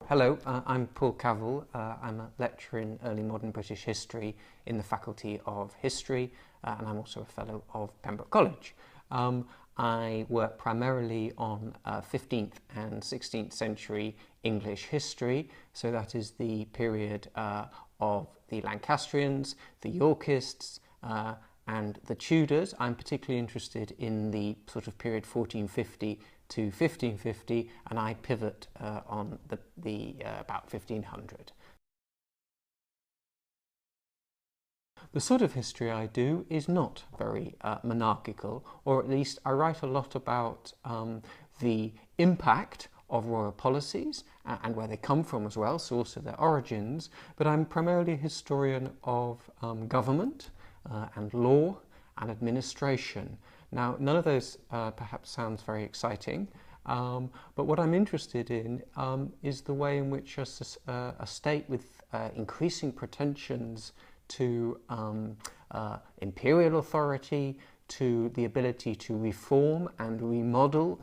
Hello, I'm Paul Cavill. I'm a lecturer in early modern British history in the Faculty of History, and I'm also a fellow of Pembroke College. I work primarily on 15th and 16th century English history, so that is the period of the Lancastrians, the Yorkists, and the Tudors. I'm particularly interested in the sort of period 1450 to 1550, and I pivot on the about 1500. The sort of history I do is not very monarchical, or at least I write a lot about the impact of royal policies and where they come from as well, so also their origins, but I'm primarily a historian of government and law and administration. Now, none of those perhaps sounds very exciting, but what I'm interested in is the way in which a state with increasing pretensions to imperial authority, to the ability to reform and remodel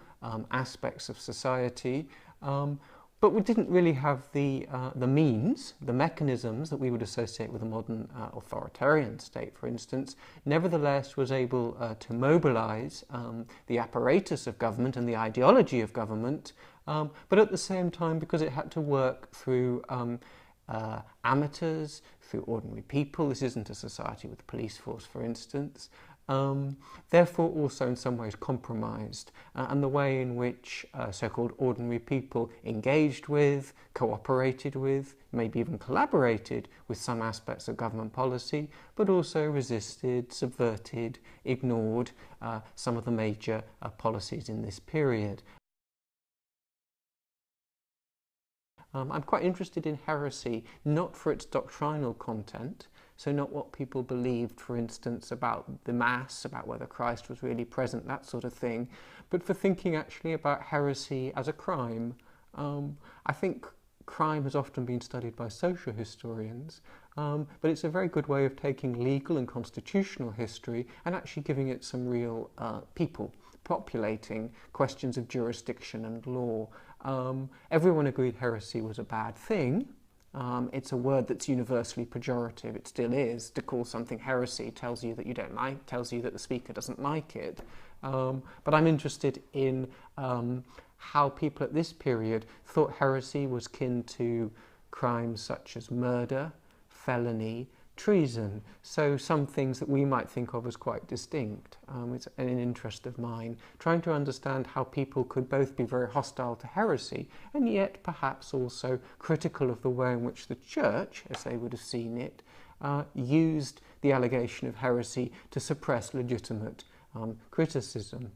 aspects of society, but we didn't really have the means, the mechanisms that we would associate with a modern authoritarian state, for instance, nevertheless was able to mobilize the apparatus of government and the ideology of government, but at the same time, because it had to work through amateurs, through ordinary people. This isn't a society with a police force, for instance. Therefore also in some ways compromised, and the way in which so-called ordinary people engaged with, cooperated with, maybe even collaborated with some aspects of government policy, but also resisted, subverted, ignored some of the major policies in this period. I'm quite interested in heresy, not for its doctrinal content, so not what people believed, for instance, about the Mass, about whether Christ was really present, that sort of thing, but for thinking actually about heresy as a crime. I think crime has often been studied by social historians, but it's a very good way of taking legal and constitutional history and actually giving it some real people, populating questions of jurisdiction and law. Everyone agreed heresy was a bad thing. It's a word that's universally pejorative. It still is. To call something heresy tells you that you don't like, tells you that the speaker doesn't like it. But I'm interested in how people at this period thought heresy was kin to crimes such as murder, felony, treason, so some things that we might think of as quite distinct. It's an interest of mine, trying to understand how people could both be very hostile to heresy and yet perhaps also critical of the way in which the Church, as they would have seen it, used the allegation of heresy to suppress legitimate criticism.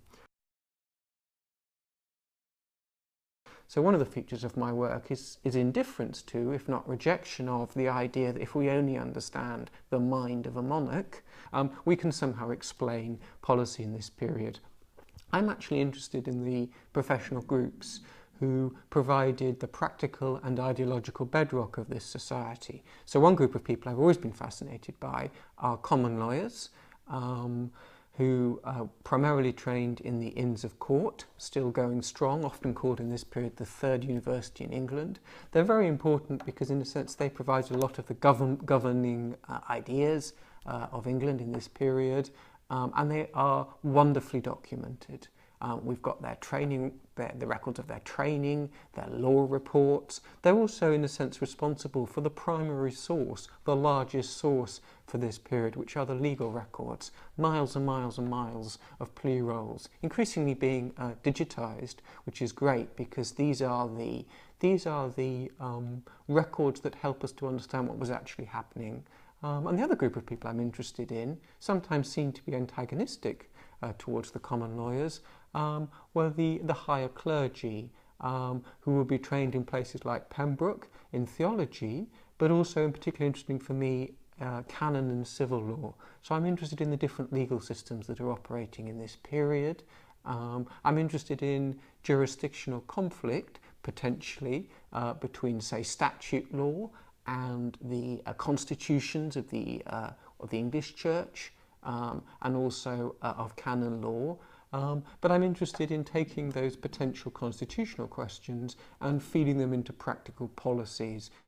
So one of the features of my work is indifference to, if not rejection of, the idea that if we only understand the mind of a monarch, we can somehow explain policy in this period. I'm actually interested in the professional groups who provided the practical and ideological bedrock of this society. So one group of people I've always been fascinated by are common lawyers, who primarily trained in the Inns of Court, still going strong, often called in this period the third university in England. They're very important because in a sense they provide a lot of the governing ideas of England in this period, and they are wonderfully documented. We've got their training, the records of their training, their law reports. They're also, in a sense, responsible for the primary source, the largest source for this period, which are the legal records. Miles and miles and miles of plea rolls, increasingly being digitized, which is great because these are the records that help us to understand what was actually happening. And the other group of people I'm interested in, sometimes seen to be antagonistic towards the common lawyers, were the higher clergy, who would be trained in places like Pembroke in theology, but also, in particularly interesting for me, canon and civil law. So I'm interested in the different legal systems that are operating in this period. I'm interested in jurisdictional conflict, potentially, between, say, statute law and the constitutions of the English Church, and also of canon law. But I'm interested in taking those potential constitutional questions and feeding them into practical policies.